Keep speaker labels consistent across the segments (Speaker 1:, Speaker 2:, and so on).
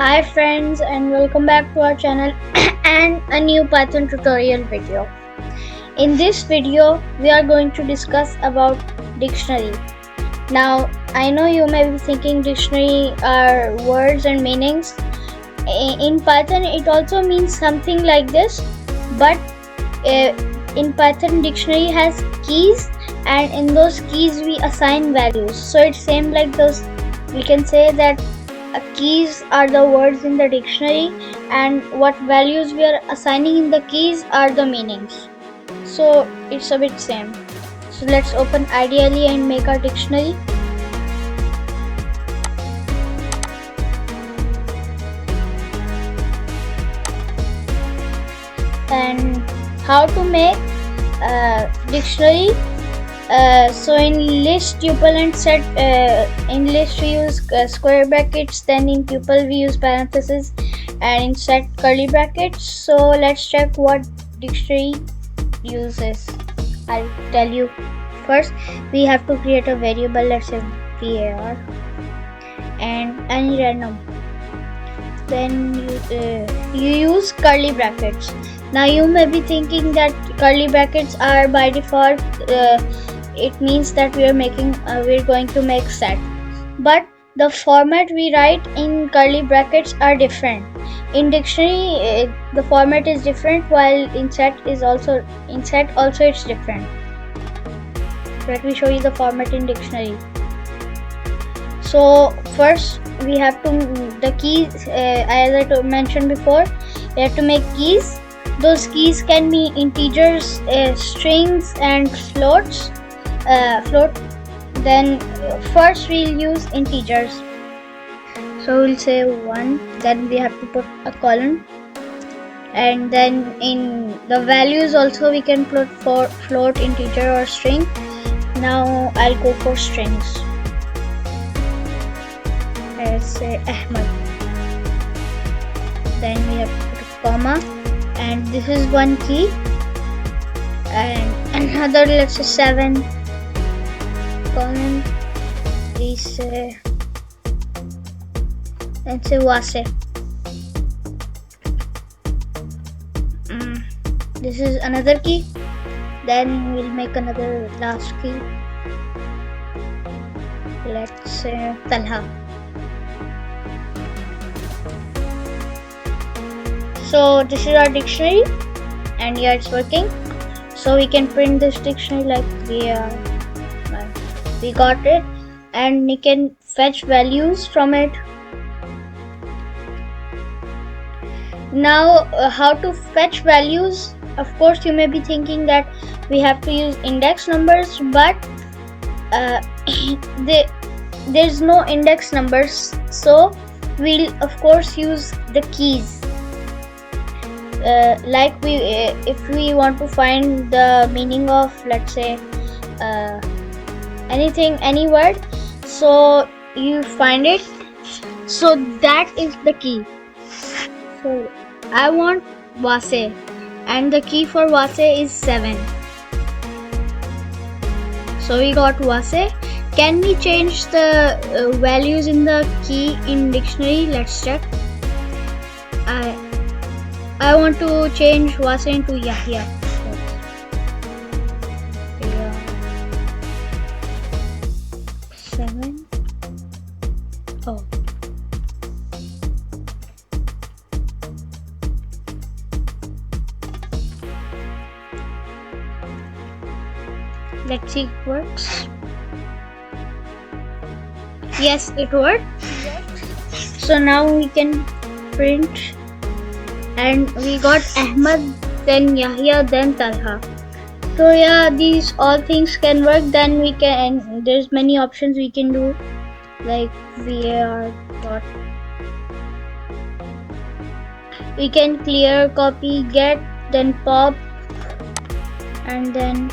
Speaker 1: Hi friends, and welcome back to our channel and a new Python tutorial video. In this video we are going to discuss about dictionary. Now I know you may be thinking dictionary are words and meanings. In Python it also means something like this, but in Python dictionary has keys, and in those keys we assign values. So it's same like those. We can say that keys are the words in the dictionary, and what values we are assigning in the keys are the meanings. So it's a bit same. So let's open ideally and make our dictionary. And how to make a dictionary. So in list, tuple and set, in list we use square brackets, then in tuple we use parentheses, and in set curly brackets. So let's check what dictionary uses. I'll tell you. First we have to create a variable, let's say var, and any random. Then you use curly brackets. Now you may be thinking that curly brackets are by default, it means that we're going to make set, but the format we write in curly brackets are different. In dictionary the format is different, while in set also it's different. Let me show you the format in dictionary. So first we have to the keys, as I mentioned before, we have to make keys. Those keys can be integers, strings and floats. Then first we'll use integers. So we'll say 1, then we have to put a colon, and then in the values also we can put for float, integer or string. Now I'll go for strings. Let's say Ahmad. Then we have to put a comma, and this is one key, and another, let's say 7, colon, we say, let's say wase. This is another key. Then we'll make another last key, let's say talha. So this is our dictionary, and yeah, it's working. So we can print this dictionary like we got it, and we can fetch values from it. Now how to fetch values? Of course you may be thinking that we have to use index numbers, but there's no index numbers, so we'll of course use the keys. Like if we want to find the meaning of, let's say anything, any word, so you find it. So that is the key. So I want wase, and the key for wase is 7. So we got wase. Can we change the values in the key in dictionary? Let's check. I want to change wase into Yahya. Yeah. 7. Oh. Let's see if it works. Yes, it worked. So now we can print, and we got Ahmad, then Yahya, then Talha. So yeah, these all things can work. Then we can, there's many options we can do, like var dot. We can clear, copy, get, then pop, and then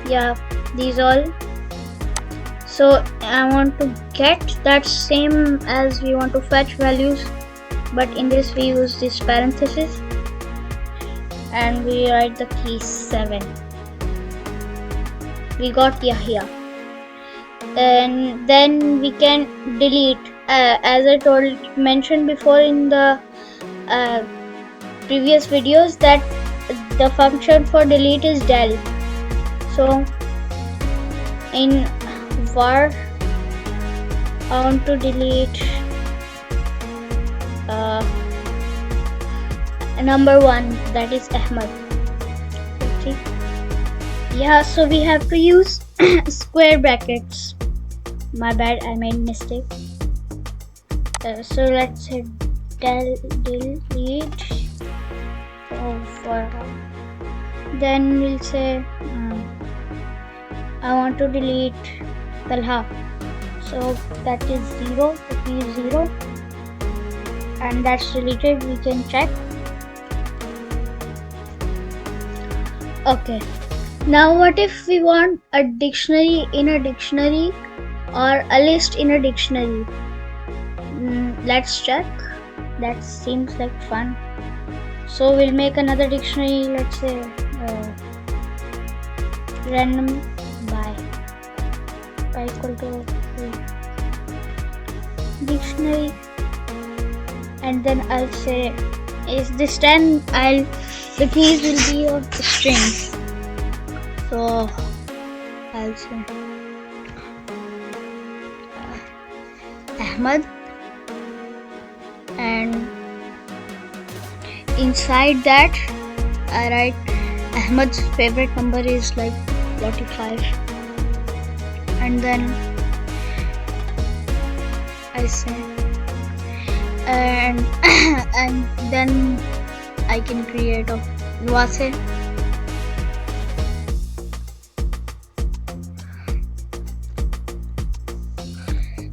Speaker 1: yeah, these all. So I want to get, that's same as we want to fetch values, but in this we use this parenthesis, and we write the key 7. We got Yahya, and then we can delete. as I mentioned before in the previous videos, that the function for delete is del. So in var I want to delete number 1, that is Ahmad. Okay. Yeah, so we have to use square brackets. My bad, I made mistake. So let's say delete for then we'll say I want to delete Talha. So that is 0, the key is 0, and that's deleted. We can check. Okay, now what if we want a dictionary in a dictionary or a list in a dictionary? Let's check. That seems like fun. So we'll make another dictionary, let's say random by equal to dictionary, and then I'll say is this 10, the keys will be of the string. So I'll say Ahmad, and inside that I write Ahmad's favorite number is like 45, and then I say and then I can create a Wase.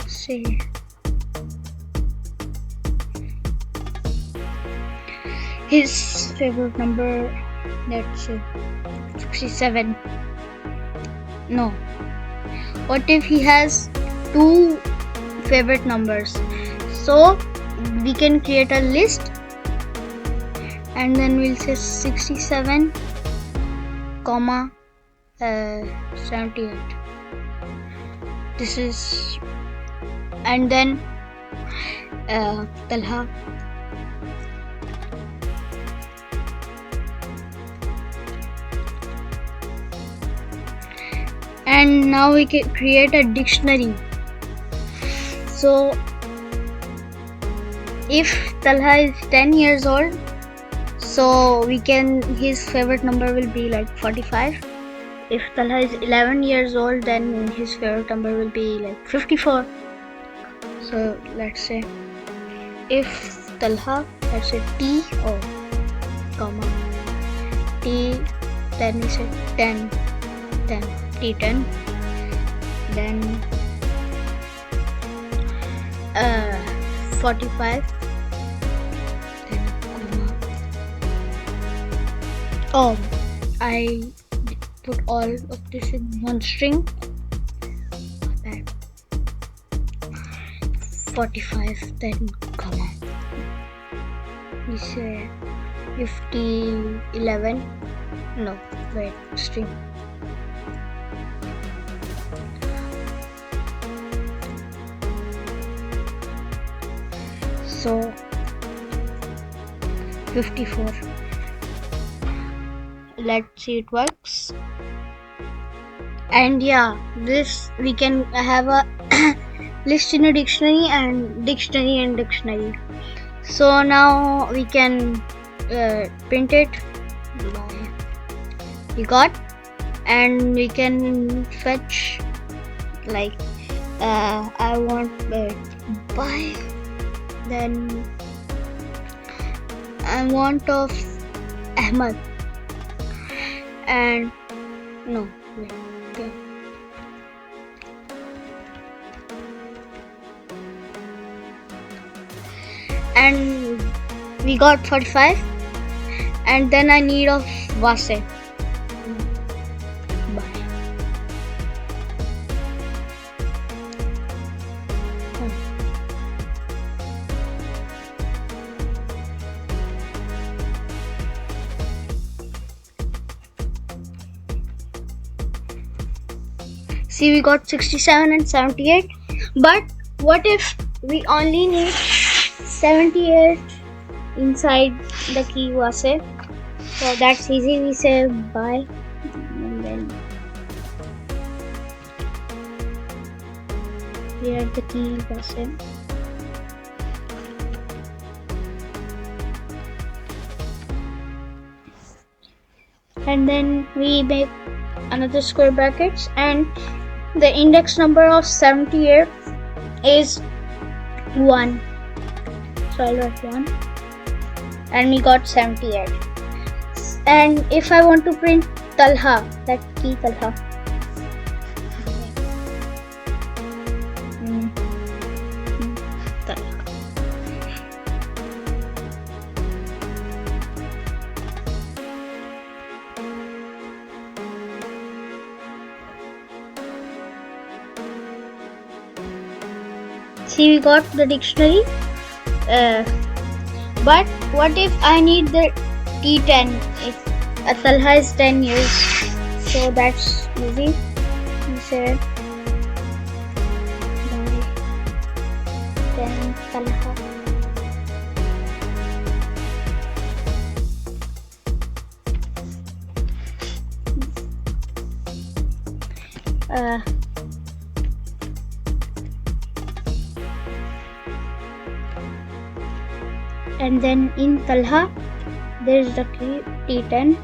Speaker 1: See, his favorite number, let's say 67. No, what if he has 2 favorite numbers? So we can create a list, and then we'll say 67, 78. This is, and then Talha. And now we can create a dictionary. So if Talha is 10 years old, so his favorite number will be like 45. If Talha is 11 years old, then his favorite number will be like 54. So let's say if Talha, let's say T, comma T, then we say 10, T10, then 45, then comma. I put all of this in one string. 45, then comma. We say 50, 11. No, wait, string. So 54. Let's see it works. And yeah, this we can have a list in a dictionary and dictionary and dictionary. So now we can print it. We got, and we can fetch like I want buy, then I want of Ahmad, and no, wait, okay. And we got 45, and then I need of Wase. See, we got 67 and 78. But what if we only need 78 inside the key was it. So that's easy. We say bye and then here the key was it. And then we make another square brackets, and the index number of 78 is 1. So I'll write 1 and we got 78. And if I want to print Talha, that key Talha, Talha. See, we got the dictionary. But what if I need the T10? If Talha is 10 years, so that's easy. We say 10 Talha. And then in Talha there is the key T10.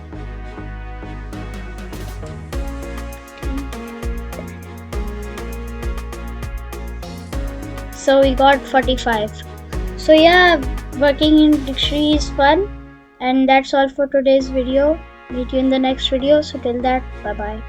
Speaker 1: So we got 45. So yeah, working in dictionary is fun. And that's all for today's video. Meet you in the next video. So till that, bye bye.